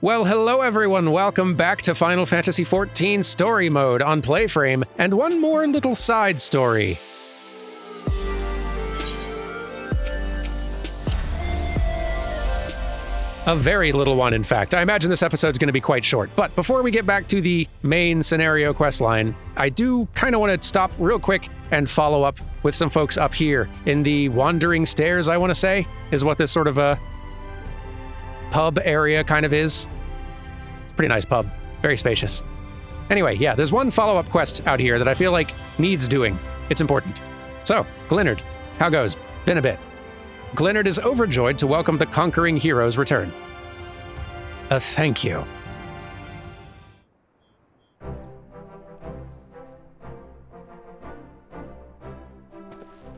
Well, hello everyone, welcome back to Final Fantasy XIV Story Mode on PlayFrame, and one more little side story. A very little one, in fact. I imagine this episode's going to be quite short. But before we get back to the main scenario questline, I do kind of want to stop real quick and follow up with some folks up here in the Wandering Stairs, I want to say, is what this sort of a pub area kind of is. It's a pretty nice pub. Very spacious. Anyway, yeah, there's one follow-up quest out here that I feel like needs doing. It's important. So, Glennard, how goes? Been a bit. Glennard is overjoyed to welcome the conquering hero's return. A thank you.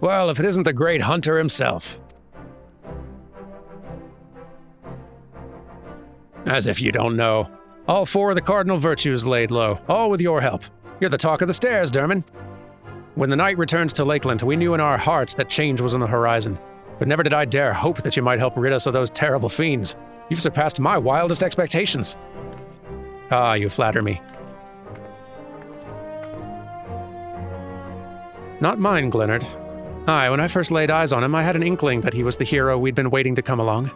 Well, if it isn't the great hunter himself. As if you don't know. All four of the cardinal virtues laid low, all with your help. You're the talk of the stairs, Derman. When the knight returned to Lakeland, we knew in our hearts that change was on the horizon. But never did I dare hope that you might help rid us of those terrible fiends. You've surpassed my wildest expectations. Ah, you flatter me. Not mine, Glennard. Aye, when I first laid eyes on him, I had an inkling that he was the hero we'd been waiting to come along.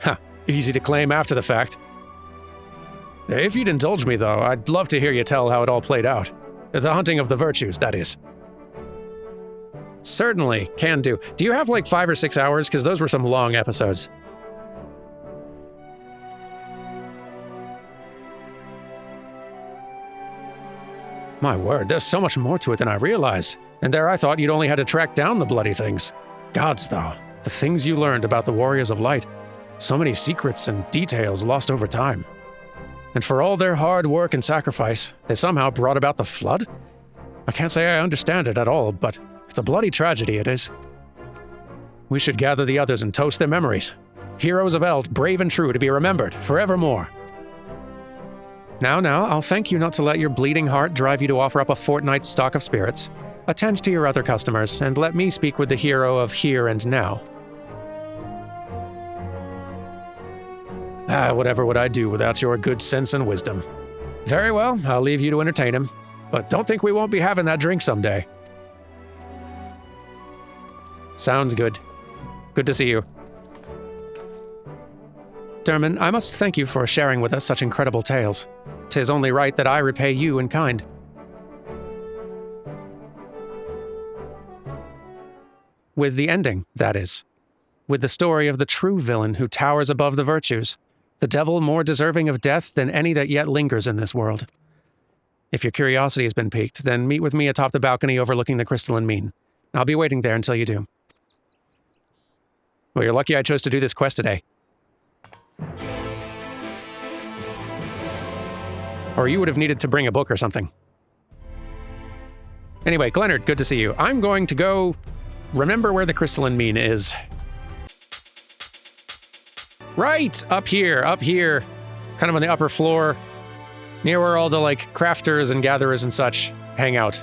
Huh, easy to claim after the fact. If you'd indulge me, though, I'd love to hear you tell how it all played out. The hunting of the virtues, that is. Certainly, can do. Do you have like 5 or 6 hours? Because those were some long episodes. My word, there's so much more to it than I realized. And there I thought you'd only had to track down the bloody things. Gods, though, the things you learned about the Warriors of Light. So many secrets and details lost over time. And for all their hard work and sacrifice, they somehow brought about the flood? I can't say I understand it at all, but it's a bloody tragedy, it is. We should gather the others and toast their memories. Heroes of Eld, brave and true to be remembered forevermore. Now, I'll thank you not to let your bleeding heart drive you to offer up a fortnight's stock of spirits. Attend to your other customers, and let me speak with the hero of here and now. Whatever would I do without your good sense and wisdom? Very well, I'll leave you to entertain him. But don't think we won't be having that drink someday. Sounds good. Good to see you. Derman, I must thank you for sharing with us such incredible tales. 'Tis only right that I repay you in kind. With the ending, that is. With the story of the true villain who towers above the virtues. The devil more deserving of death than any that yet lingers in this world. If your curiosity has been piqued, then meet with me atop the balcony overlooking the crystalline mean. I'll be waiting there until you do. Well, you're lucky I chose to do this quest today. Or you would have needed to bring a book or something. Anyway, Glennard, good to see you. I'm going to go remember where the crystalline mean is. Right! Up here. Kind of on the upper floor. Near where all the, crafters and gatherers and such hang out.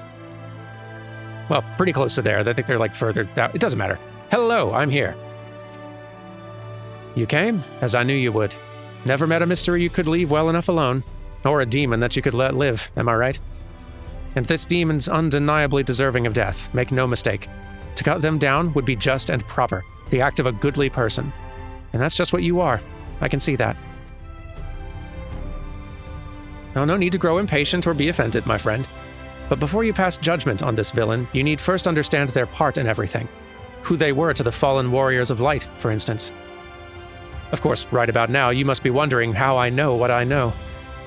Well, pretty close to there. I think they're, further down. It doesn't matter. Hello, I'm here. You came, as I knew you would. Never met a mystery you could leave well enough alone. Or a demon that you could let live, am I right? And this demon's undeniably deserving of death, make no mistake. To cut them down would be just and proper, the act of a goodly person. And that's just what you are. I can see that. Now, no need to grow impatient or be offended, my friend. But before you pass judgment on this villain, you need first understand their part in everything. Who they were to the fallen warriors of light, for instance. Of course, right about now, you must be wondering how I know what I know.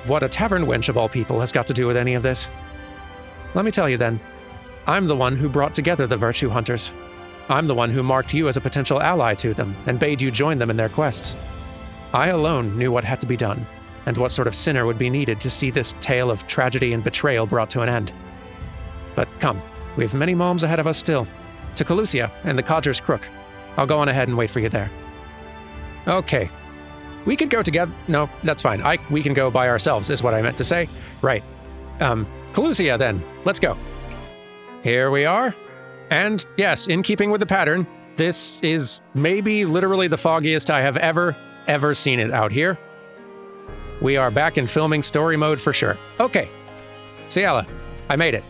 What a tavern wench of all people has got to do with any of this. Let me tell you then. I'm the one who brought together the Virtue Hunters. I'm the one who marked you as a potential ally to them and bade you join them in their quests. I alone knew what had to be done, and what sort of sinner would be needed to see this tale of tragedy and betrayal brought to an end. But come, we have many malms ahead of us still. To Calusia and the Codger's Crook. I'll go on ahead and wait for you there. Okay. We could go together. No, that's fine. We can go by ourselves, is what I meant to say. Right. Calusia, then. Let's go. Here we are. And yes, in keeping with the pattern, this is maybe literally the foggiest I have ever ever seen it out here. We are back in filming story mode for sure. Okay. Ciela, I made it.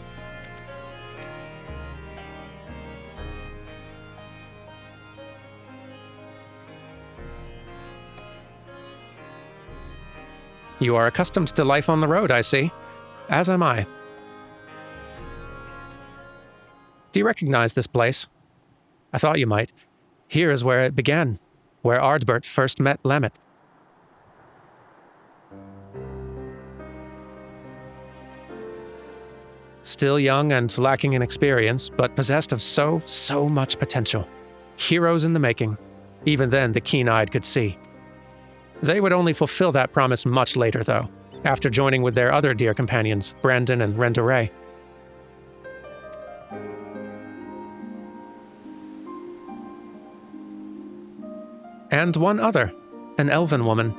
You are accustomed to life on the road, I see. As am I. Do you recognize this place? I thought you might. Here is where it began, where Ardbert first met Lemmet. Still young and lacking in experience, but possessed of so much potential. Heroes in the making. Even then, the keen-eyed could see. They would only fulfill that promise much later, though, after joining with their other dear companions, Brandon and Rendoray. And one other, an elven woman,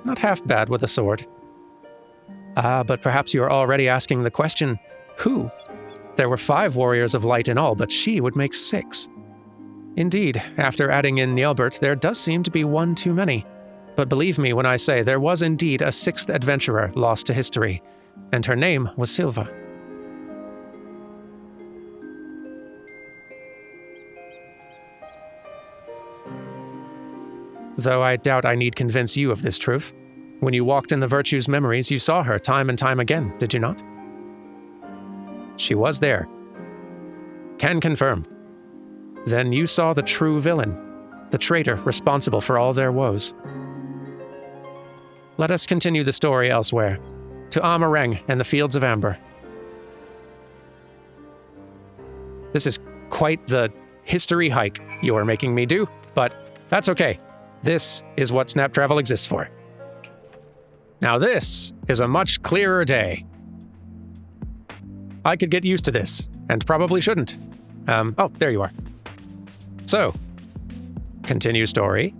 not half bad with a sword. But perhaps you are already asking the question, who? There were 5 warriors of light in all, but she would make 6. Indeed, after adding in Nielbert, there does seem to be one too many. But believe me when I say there was indeed a 6th adventurer lost to history, and her name was Silva. Though I doubt I need convince you of this truth. When you walked in the Virtue's memories, you saw her time and time again, did you not? She was there. Can confirm. Then you saw the true villain, the traitor responsible for all their woes. Let us continue the story elsewhere, to Amareng and the Fields of Amber. This is quite the history hike you are making me do, but that's okay. This is what Snap Travel exists for. Now this is a much clearer day. I could get used to this, and probably shouldn't. Oh, there you are. So, continue story.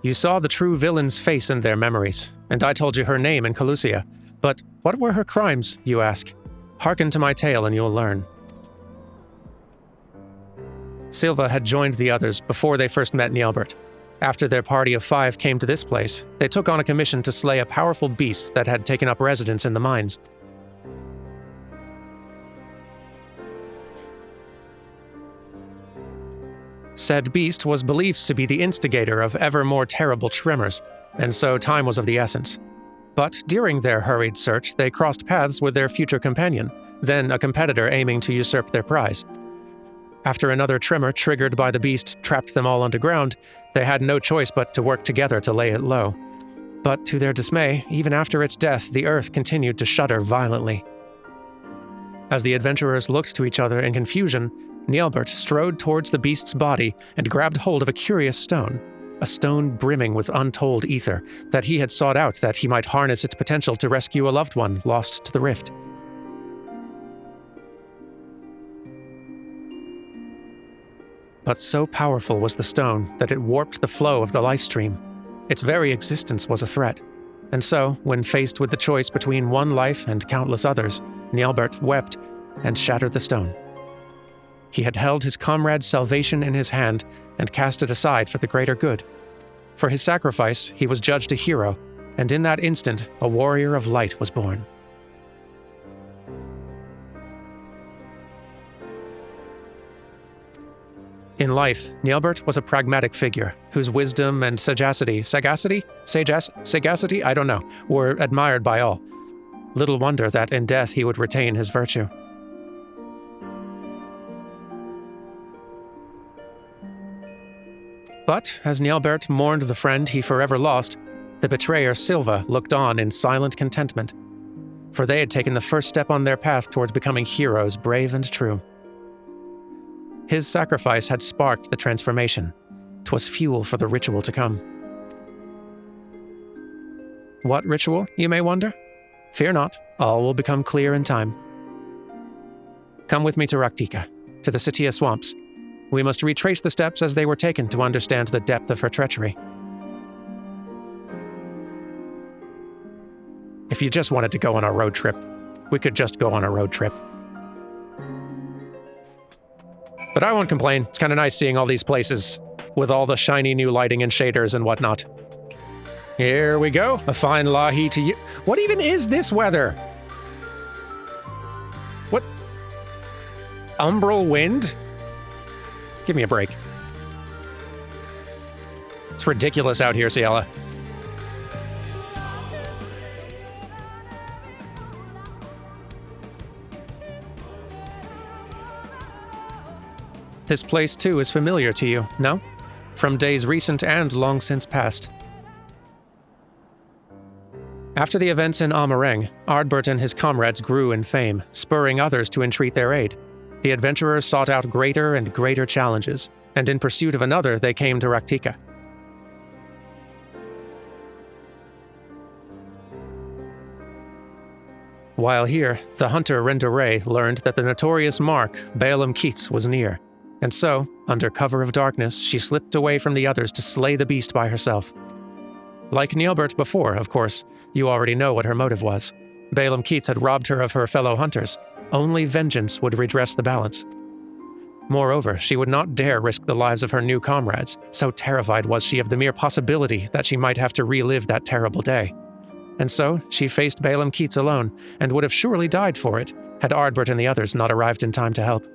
You saw the true villain's face in their memories, and I told you her name in Calusia. But what were her crimes, you ask? Hearken to my tale and you'll learn. Silva had joined the others before they first met Nielbert. After their party of 5 came to this place, they took on a commission to slay a powerful beast that had taken up residence in the mines. Said beast was believed to be the instigator of ever more terrible tremors, and so time was of the essence. But during their hurried search, they crossed paths with their future companion, then a competitor aiming to usurp their prize. After another tremor triggered by the beast trapped them all underground, they had no choice but to work together to lay it low. But to their dismay, even after its death, the earth continued to shudder violently. As the adventurers looked to each other in confusion, Nielbert strode towards the beast's body and grabbed hold of a curious stone, a stone brimming with untold ether that he had sought out that he might harness its potential to rescue a loved one lost to the rift. But so powerful was the stone that it warped the flow of the life stream. Its very existence was a threat. And so, when faced with the choice between one life and countless others, Nielbert wept and shattered the stone. He had held his comrade's salvation in his hand and cast it aside for the greater good. For his sacrifice, he was judged a hero, and in that instant, a warrior of light was born. In life, Nielbert was a pragmatic figure whose wisdom and sagacity, I don't know, were admired by all. Little wonder that in death he would retain his virtue. But as Nielbert mourned the friend he forever lost, the betrayer Silva looked on in silent contentment, for they had taken the first step on their path towards becoming heroes brave and true. His sacrifice had sparked the transformation. 'Twas fuel for the ritual to come. What ritual, you may wonder? Fear not, all will become clear in time. Come with me to Raktika, to the Satia swamps. We must retrace the steps as they were taken to understand the depth of her treachery. If you just wanted to go on a road trip, we could just go on a road trip. But I won't complain. It's kind of nice seeing all these places with all the shiny new lighting and shaders and whatnot. Here we go. A fine lahi to you. What even is this weather? What? Umbral wind? Give me a break. It's ridiculous out here, Ciela. This place, too, is familiar to you, no? From days recent and long since past. After the events in Amareng, Ardbert and his comrades grew in fame, spurring others to entreat their aid. The adventurers sought out greater and greater challenges, and in pursuit of another, they came to Raktika. While here, the hunter Rendaray learned that the notorious mark, Balaam Keats, was near, and so, under cover of darkness, she slipped away from the others to slay the beast by herself. Like Neobert before, of course, you already know what her motive was. Balaam Keats had robbed her of her fellow hunters. Only vengeance would redress the balance. Moreover, she would not dare risk the lives of her new comrades, so terrified was she of the mere possibility that she might have to relive that terrible day. And so, she faced Balaam Keats alone, and would have surely died for it, had Ardbert and the others not arrived in time to help.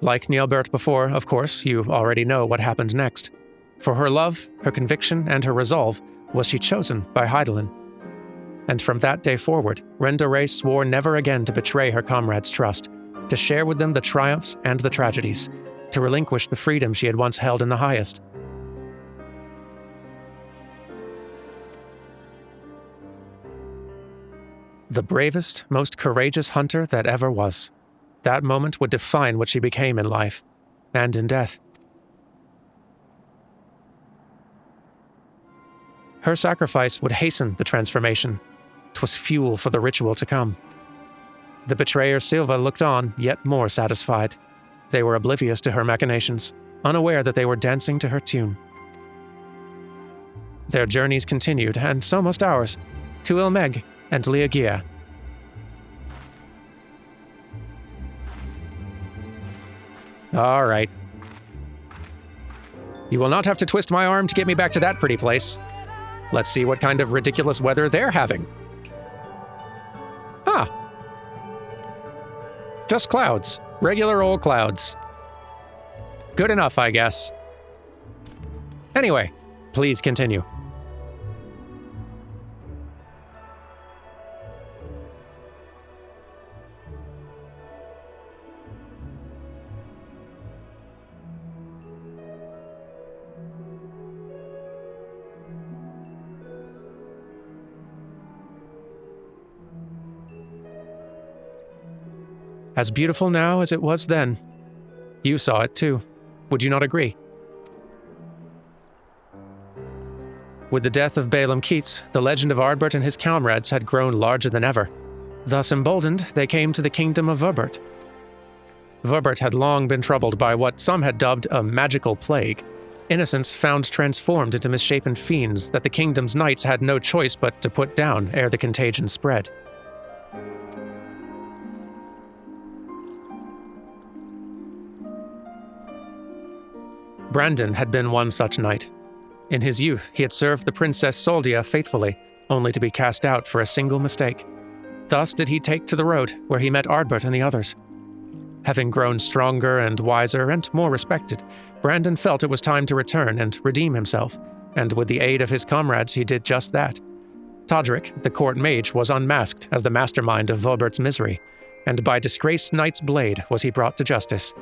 Like Neobert before, of course, you already know what happened next. For her love, her conviction, and her resolve, was she chosen by Hydaelyn. And from that day forward, Rendaray swore never again to betray her comrades' trust, to share with them the triumphs and the tragedies, to relinquish the freedom she had once held in the highest. The bravest, most courageous hunter that ever was. That moment would define what she became in life, and in death. Her sacrifice would hasten the transformation. 'Twas fuel for the ritual to come. The betrayer Silva looked on, yet more satisfied. They were oblivious to her machinations, unaware that they were dancing to her tune. Their journeys continued, and so must ours, to Ilmeg and Liagia. All right. You will not have to twist my arm to get me back to that pretty place. Let's see what kind of ridiculous weather they're having. Ah. Just clouds. Regular old clouds. Good enough, I guess. Anyway, please continue. As beautiful now as it was then. You saw it too. Would you not agree? With the death of Balaam Keats, the legend of Ardbert and his comrades had grown larger than ever. Thus emboldened, they came to the kingdom of Vurbert. Vurbert had long been troubled by what some had dubbed a magical plague, innocents found transformed into misshapen fiends that the kingdom's knights had no choice but to put down ere the contagion spread. Brandon had been one such knight. In his youth, he had served the Princess Soldia faithfully, only to be cast out for a single mistake. Thus did he take to the road, where he met Ardbert and the others. Having grown stronger and wiser and more respected, Brandon felt it was time to return and redeem himself, and with the aid of his comrades he did just that. Todrick, the court mage, was unmasked as the mastermind of Volbert's misery, and by disgraced knight's blade was he brought to justice.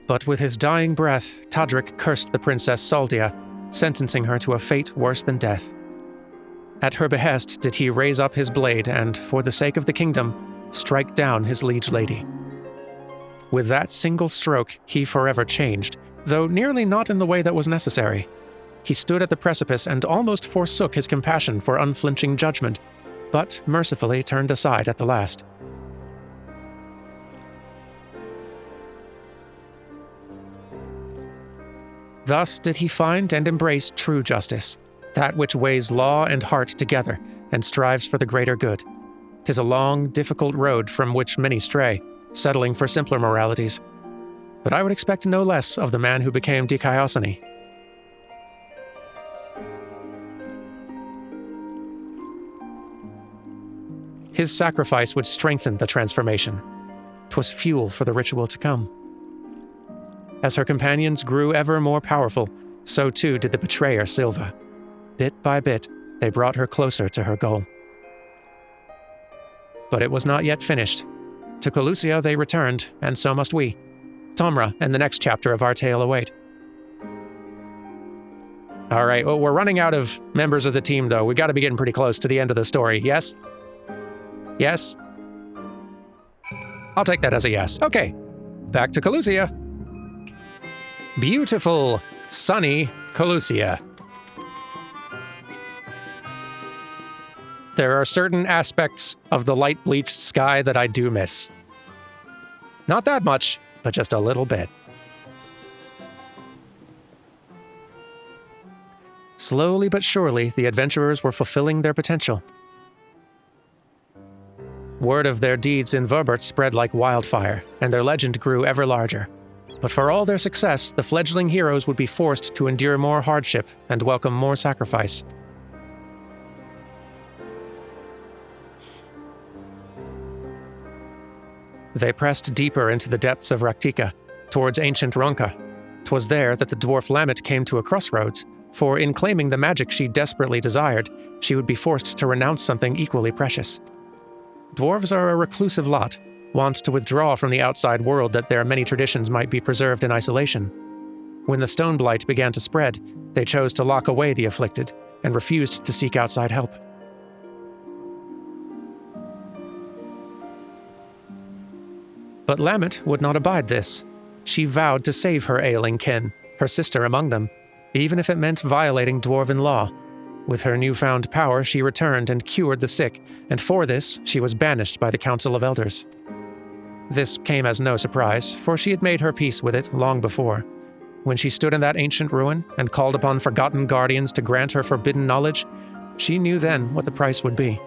But with his dying breath, Todrick cursed the Princess Soldia, sentencing her to a fate worse than death. At her behest did he raise up his blade and, for the sake of the kingdom, strike down his liege lady. With that single stroke, he forever changed, though nearly not in the way that was necessary. He stood at the precipice and almost forsook his compassion for unflinching judgment, but mercifully turned aside at the last. Thus did he find and embrace true justice, that which weighs law and heart together and strives for the greater good. 'Tis a long, difficult road from which many stray, settling for simpler moralities. But I would expect no less of the man who became Dikaiosani. His sacrifice would strengthen the transformation. 'Twas fuel for the ritual to come. As her companions grew ever more powerful, so too did the betrayer Silva. Bit by bit, they brought her closer to her goal. But it was not yet finished. To Colusia they returned, and so must we. Tomra and the next chapter of our tale await. All right, well, we're running out of members of the team, though. We got to be getting pretty close to the end of the story, yes? Yes? I'll take that as a yes. Okay, back to Colusia. Beautiful, sunny Colusia. There are certain aspects of the light-bleached sky that I do miss. Not that much, but just a little bit. Slowly but surely, the adventurers were fulfilling their potential. Word of their deeds in Verbert spread like wildfire, and their legend grew ever larger. But for all their success, the fledgling heroes would be forced to endure more hardship and welcome more sacrifice. They pressed deeper into the depths of Raktika, towards ancient Ronka. 'Twas there that the dwarf Lamet came to a crossroads, for in claiming the magic she desperately desired, she would be forced to renounce something equally precious. Dwarves are a reclusive lot, wont to withdraw from the outside world that their many traditions might be preserved in isolation. When the stone blight began to spread, they chose to lock away the afflicted, and refused to seek outside help. But Lamet would not abide this. She vowed to save her ailing kin, her sister among them, even if it meant violating dwarven law. With her newfound power, she returned and cured the sick, and for this, she was banished by the Council of Elders. This came as no surprise, for she had made her peace with it long before. When she stood in that ancient ruin and called upon forgotten guardians to grant her forbidden knowledge, she knew then what the price would be.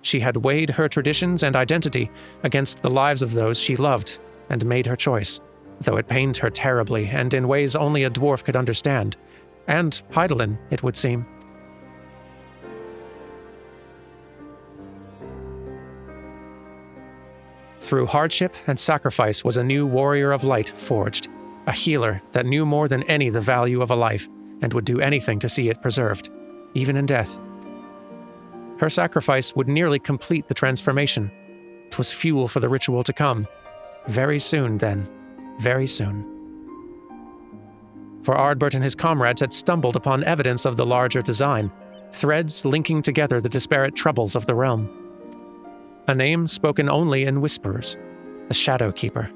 She had weighed her traditions and identity against the lives of those she loved, and made her choice, though it pained her terribly and in ways only a dwarf could understand, and Hydaelyn, it would seem. Through hardship and sacrifice was a new warrior of light forged, a healer that knew more than any the value of a life, and would do anything to see it preserved, even in death. Her sacrifice would nearly complete the transformation. 'Twas fuel for the ritual to come. Very soon, then. Very soon. For Ardbert and his comrades had stumbled upon evidence of the larger design, threads linking together the disparate troubles of the realm. A name spoken only in whispers, the Shadowkeeper,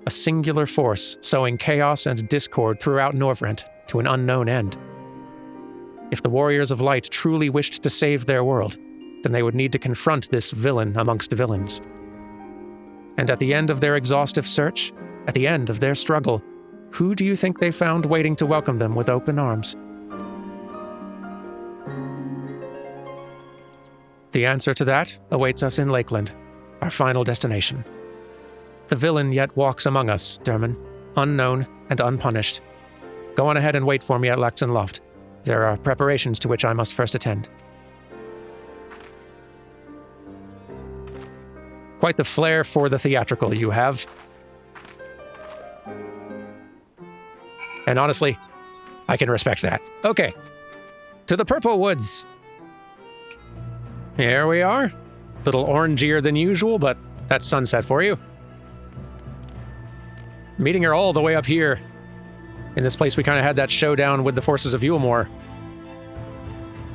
a singular force sowing chaos and discord throughout Norvrent to an unknown end. If the Warriors of Light truly wished to save their world, then they would need to confront this villain amongst villains. And at the end of their exhaustive search, at the end of their struggle, who do you think they found waiting to welcome them with open arms? The answer to that awaits us in Lakeland, our final destination. The villain yet walks among us, Derman, unknown and unpunished. Go on ahead and wait for me at Laxton Loft. There are preparations to which I must first attend. Quite the flair for the theatrical you have. And honestly, I can respect that. Okay, to the Purple Woods. Here we are. Little orangier than usual, but that's sunset for you. Meeting her all the way up here. In this place, we kind of had that showdown with the forces of Yulmore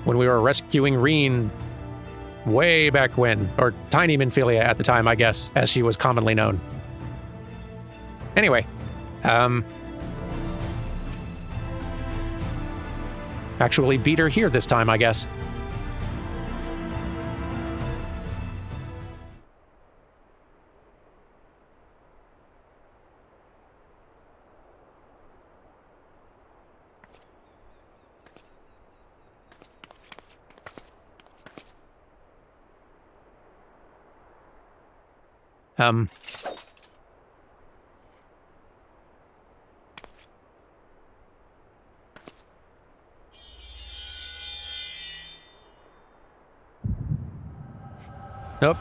when we were rescuing Reen way back when, or Tiny Minfilia at the time, I guess, as she was commonly known. Anyway, actually beat her here this time, I guess. Nope.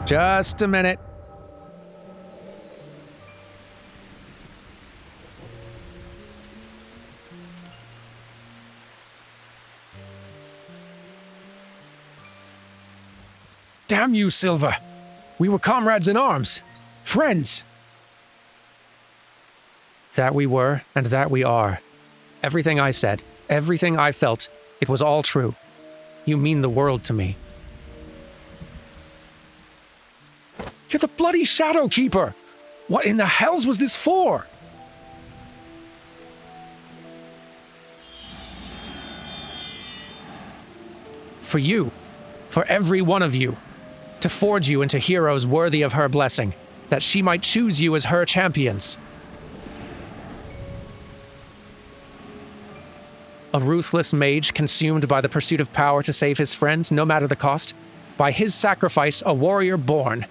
Just a minute. Damn you, Silva. We were comrades in arms. Friends. That we were, and that we are. Everything I said, everything I felt, it was all true. You mean the world to me. You're the bloody Shadowkeeper! What in the hells was this for? For you. For every one of you. To forge you into heroes worthy of her blessing, that she might choose you as her champions. A ruthless mage consumed by the pursuit of power to save his friend, no matter the cost. By his sacrifice, a warrior born.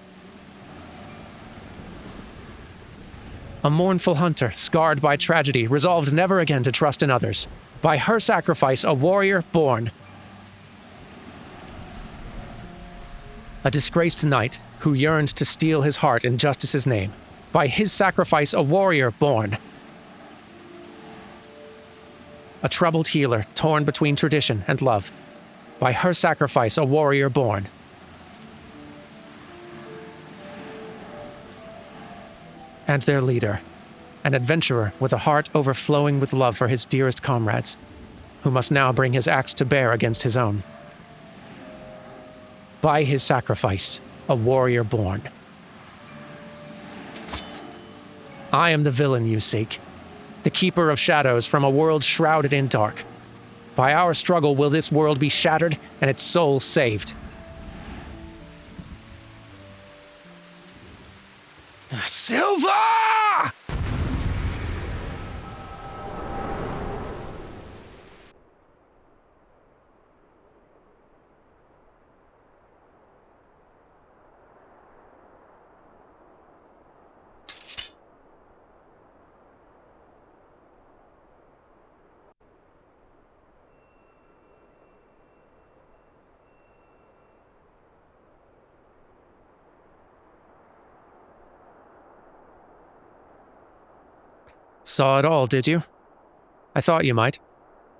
A mournful hunter, scarred by tragedy, resolved never again to trust in others. By her sacrifice, a warrior born. A disgraced knight who yearned to steal his heart in justice's name. By his sacrifice, a warrior born. A troubled healer torn between tradition and love. By her sacrifice, a warrior born. And their leader, an adventurer with a heart overflowing with love for his dearest comrades, who must now bring his axe to bear against his own. By his sacrifice, a warrior born. I am the villain you seek, the keeper of shadows from a world shrouded in dark. By our struggle will this world be shattered and its soul saved. Silva! Saw it all, did you? I thought you might.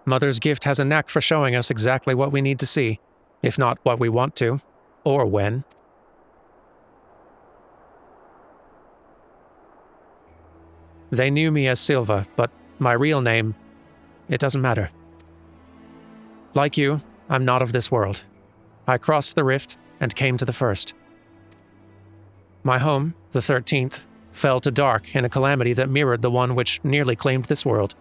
Mother's gift has a knack for showing us exactly what we need to see, if not what we want to, or when. They knew me as Silva, but my real name, it doesn't matter. Like you, I'm not of this world. I crossed the rift and came to the first. My home, the 13th, fell to dark in a calamity that mirrored the one which nearly claimed this world.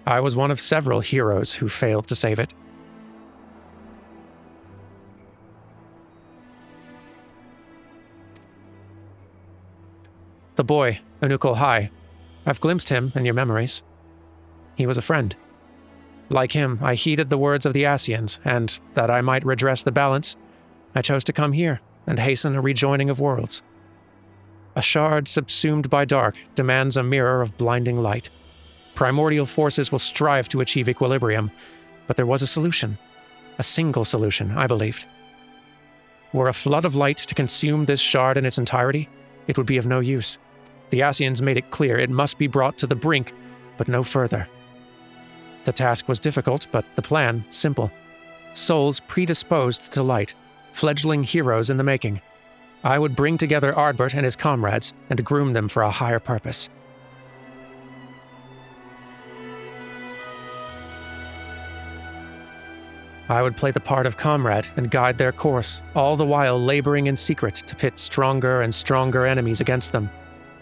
I was one of several heroes who failed to save it. The boy, Unukul Hai, I've glimpsed him in your memories. He was a friend. Like him, I heeded the words of the Asians, and, that I might redress the balance, I chose to come here and hasten a rejoining of worlds. A shard subsumed by dark demands a mirror of blinding light. Primordial forces will strive to achieve equilibrium, but there was a solution. A single solution, I believed. Were a flood of light to consume this shard in its entirety, it would be of no use. The Asians made it clear it must be brought to the brink, but no further. The task was difficult, but the plan simple. Souls predisposed to light, fledgling heroes in the making. I would bring together Ardbert and his comrades and groom them for a higher purpose. I would play the part of comrade and guide their course, all the while laboring in secret to pit stronger and stronger enemies against them,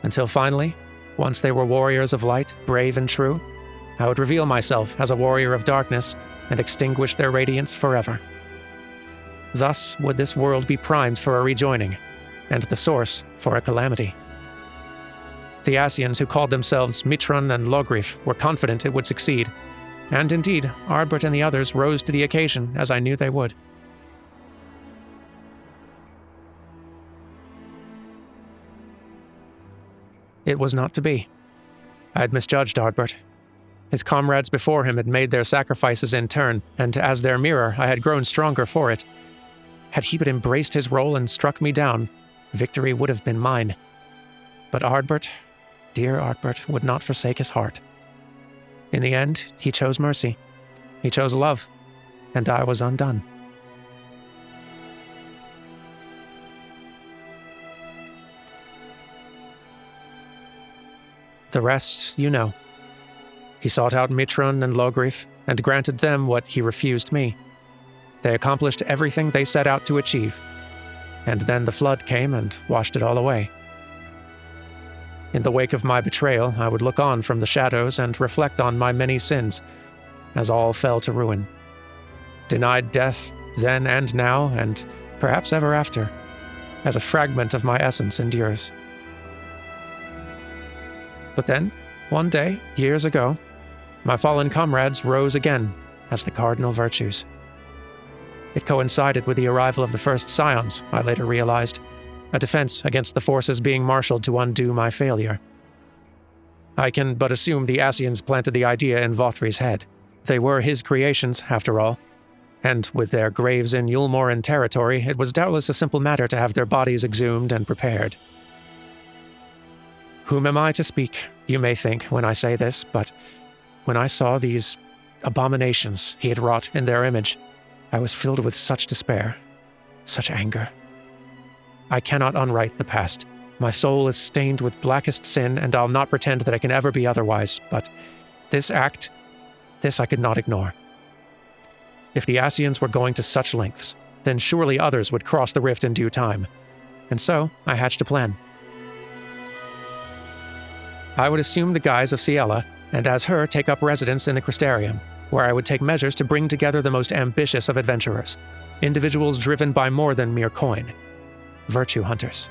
until finally, once they were warriors of light, brave and true, I would reveal myself as a warrior of darkness and extinguish their radiance forever. Thus would this world be primed for a rejoining, and the source for a calamity. The Asians who called themselves Mitron and Logrif were confident it would succeed, and indeed, Ardbert and the others rose to the occasion as I knew they would. It was not to be. I had misjudged Ardbert. His comrades before him had made their sacrifices in turn, and as their mirror, I had grown stronger for it. Had he but embraced his role and struck me down, victory would have been mine. But Ardbert, dear Ardbert, would not forsake his heart. In the end, he chose mercy. He chose love, and I was undone. The rest you know. He sought out Mitrun and Logrif, and granted them what he refused me. They accomplished everything they set out to achieve, and then the flood came and washed it all away. In the wake of my betrayal, I would look on from the shadows and reflect on my many sins, as all fell to ruin. Denied death, then and now, and perhaps ever after, as a fragment of my essence endures. But then, one day, years ago, my fallen comrades rose again as the cardinal virtues. It coincided with the arrival of the first scions, I later realized, a defense against the forces being marshaled to undo my failure. I can but assume the Ascians planted the idea in Vothri's head. They were his creations, after all, and with their graves in Yulmoran territory, it was doubtless a simple matter to have their bodies exhumed and prepared. Whom am I to speak, you may think, when I say this, but when I saw these abominations he had wrought in their image, I was filled with such despair, such anger. I cannot unwrite the past. My soul is stained with blackest sin, and I'll not pretend that it can ever be otherwise, but this act, this I could not ignore. If the Ascians were going to such lengths, then surely others would cross the rift in due time. And so, I hatched a plan. I would assume the guise of Ciela, and as her take up residence in the Crystarium, where I would take measures to bring together the most ambitious of adventurers, individuals driven by more than mere coin, virtue hunters.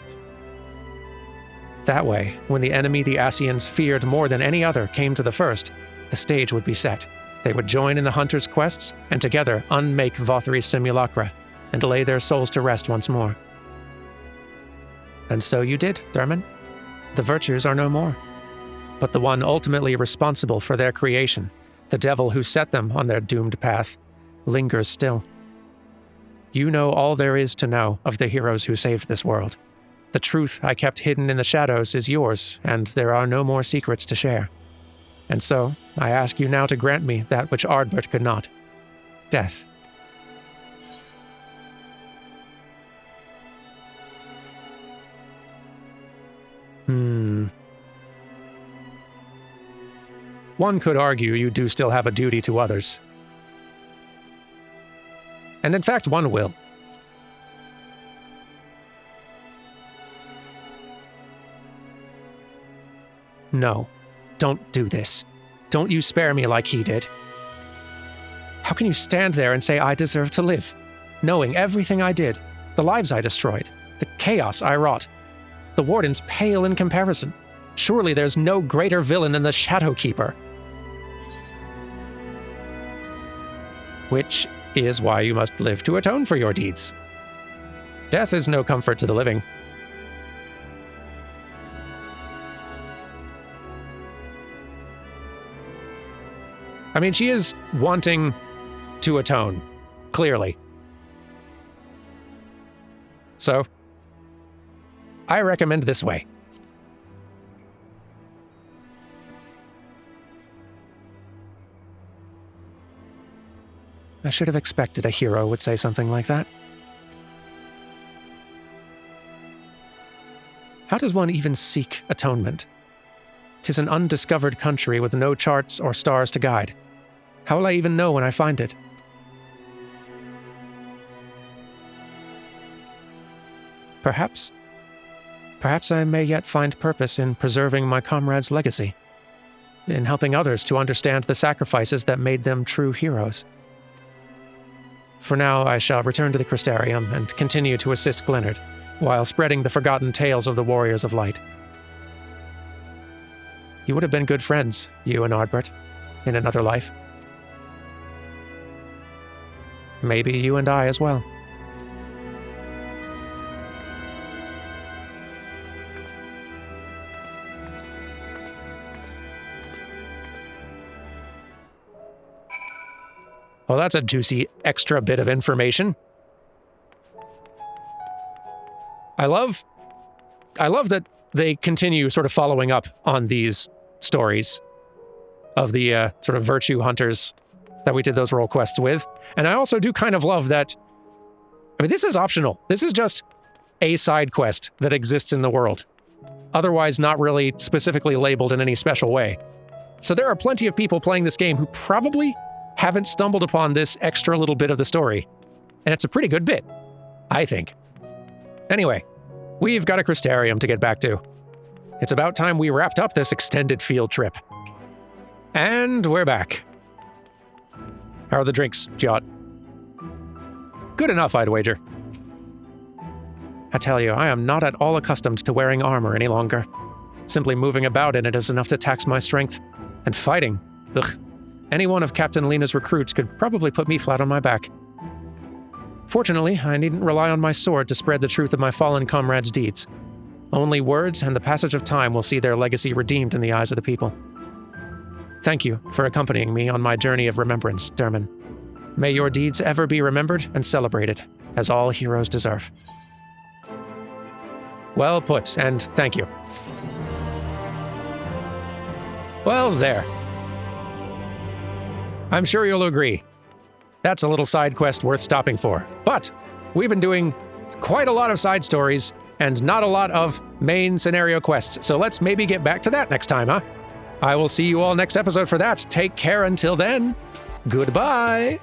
That way, when the enemy the Ascians feared more than any other came to the first, the stage would be set. They would join in the hunters' quests, and together unmake Vothri's simulacra, and lay their souls to rest once more. And so you did, Derman. The virtues are no more. But the one ultimately responsible for their creation, the devil who set them on their doomed path, lingers still. You know all there is to know of the heroes who saved this world. The truth I kept hidden in the shadows is yours, and there are no more secrets to share. And so, I ask you now to grant me that which Ardbert could not. Death. One could argue you do still have a duty to others. And in fact, one will. No, don't do this. Don't you spare me like he did. How can you stand there and say I deserve to live, knowing everything I did, the lives I destroyed, the chaos I wrought? The Warden's pale in comparison. Surely there's no greater villain than the Shadowkeeper. Which is why you must live to atone for your deeds. Death is no comfort to the living. I mean, she is wanting to atone, clearly. So, I recommend this way. I should have expected a hero would say something like that. How does one even seek atonement? 'Tis an undiscovered country with no charts or stars to guide. How will I even know when I find it? Perhaps I may yet find purpose in preserving my comrade's legacy, in helping others to understand the sacrifices that made them true heroes. For now, I shall return to the Crystarium and continue to assist Glennard, while spreading the forgotten tales of the Warriors of Light. You would have been good friends, you and Ardbert, in another life. Maybe you and I as well. Well, that's a juicy extra bit of information. I love that they continue sort of following up on these stories of the sort of virtue hunters that we did those role quests with. And I also do kind of love that, I mean, this is optional. This is just a side quest that exists in the world, otherwise not really specifically labeled in any special way. So there are plenty of people playing this game who probably haven't stumbled upon this extra little bit of the story. And it's a pretty good bit, I think. Anyway, we've got a Crystarium to get back to. It's about time we wrapped up this extended field trip. And we're back. How are the drinks, Jot? Good enough, I'd wager. I tell you, I am not at all accustomed to wearing armor any longer. Simply moving about in it is enough to tax my strength. And fighting, ugh. Any one of Captain Lena's recruits could probably put me flat on my back. Fortunately, I needn't rely on my sword to spread the truth of my fallen comrades' deeds. Only words and the passage of time will see their legacy redeemed in the eyes of the people. Thank you for accompanying me on my journey of remembrance, Derman. May your deeds ever be remembered and celebrated, as all heroes deserve. Well put, and thank you. Well, there. I'm sure you'll agree. That's a little side quest worth stopping for. But we've been doing quite a lot of side stories and not a lot of main scenario quests, so let's maybe get back to that next time, huh? I will see you all next episode for that. Take care until then. Goodbye.